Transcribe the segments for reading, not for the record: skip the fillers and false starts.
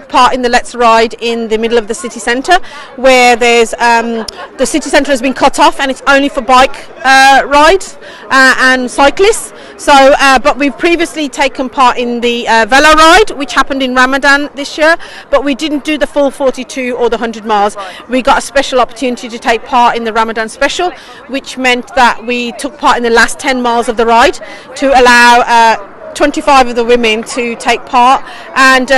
took part in the Let's Ride in the middle of the city centre, where there's the city centre has been cut off and it's only for bike rides and cyclists. So, but we've previously taken part in the Velo Ride, which happened in Ramadan this year, but we didn't do the full 42 or the 100 miles. We got a special opportunity to take part in the Ramadan special, which meant that we took part in the last 10 miles of the ride to allow 25 of the women to take part and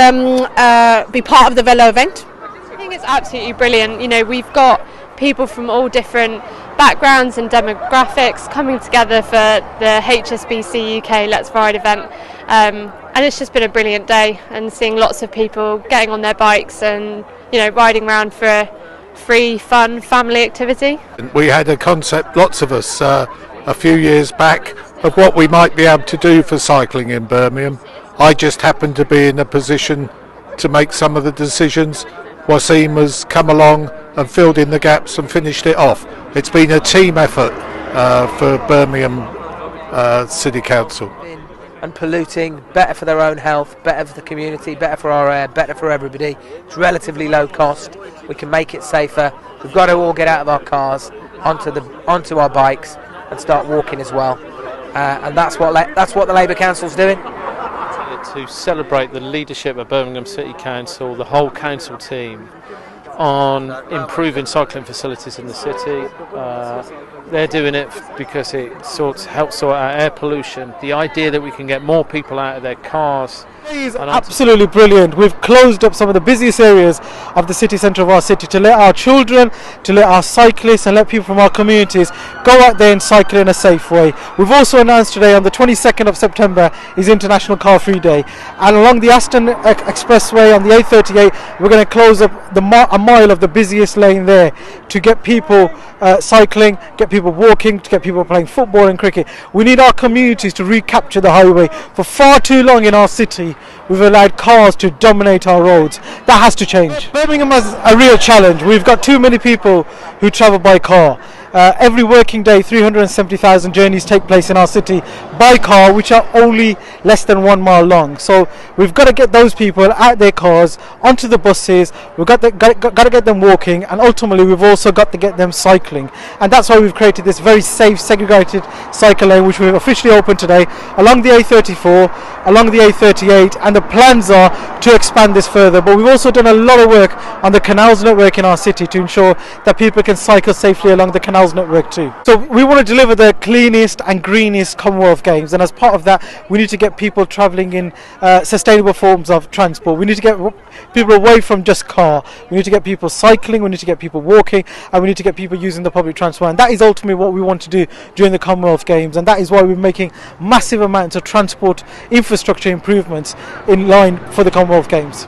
be part of the Velo event. I think it's absolutely brilliant. You know, we've got people from all different backgrounds and demographics coming together for the HSBC UK Let's Ride event, and it's just been a brilliant day, and seeing lots of people getting on their bikes and, you know, riding around for a free, fun family activity. We had a concept, lots of us, a few years back, of what we might be able to do for cycling in Birmingham. I just happened to be in a position to make some of the decisions. Wasim has come along and filled in the gaps and finished it off. It's been a team effort for Birmingham City Council. And polluting, better for their own health, better for the community, better for our air, better for everybody. It's relatively low cost. We can make it safer. We've got to all get out of our cars onto our bikes and start walking as well. And that's what the Labour Council's doing. To celebrate the leadership of Birmingham City Council, the whole council team, on improving cycling facilities in the city. They're doing it because it helps sort out air pollution. The idea that we can get more people out of their cars. It is absolutely brilliant. We've closed up some of the busiest areas of the city centre of our city to let our children, to let our cyclists and let people from our communities go out there and cycle in a safe way. We've also announced today on the 22nd of September is International Car Free Day, and along the Aston Expressway on the A38 we're going to close up a mile of the busiest lane there to get people cycling, get people walking, to get people playing football and cricket. We need our communities to recapture the highway. For far too long in our city we've allowed cars to dominate our roads. That has to change. Birmingham has a real challenge. We've got too many people who travel by car. Every working day 370,000 journeys take place in our city by car, which are only less than 1 mile long. So we've got to get those people out their cars onto the buses. We've got to get them walking, and ultimately we've also got to get them cycling. And that's why we've created this very safe segregated cycle lane, which we've officially opened today along the A34, along the A38, and the plans are to expand this further. But we've also done a lot of work on the canals network in our city to ensure that people can cycle safely along the canals network too. So we want to deliver the cleanest and greenest Commonwealth Games, and as part of that we need to get people travelling in sustainable forms of transport. We need to get people away from just car. We need to get people cycling, we need to get people walking, and we need to get people using the public transport, and that is ultimately what we want to do during the Commonwealth Games, and that is why we're making massive amounts of transport infrastructure improvements in line for the Commonwealth Games.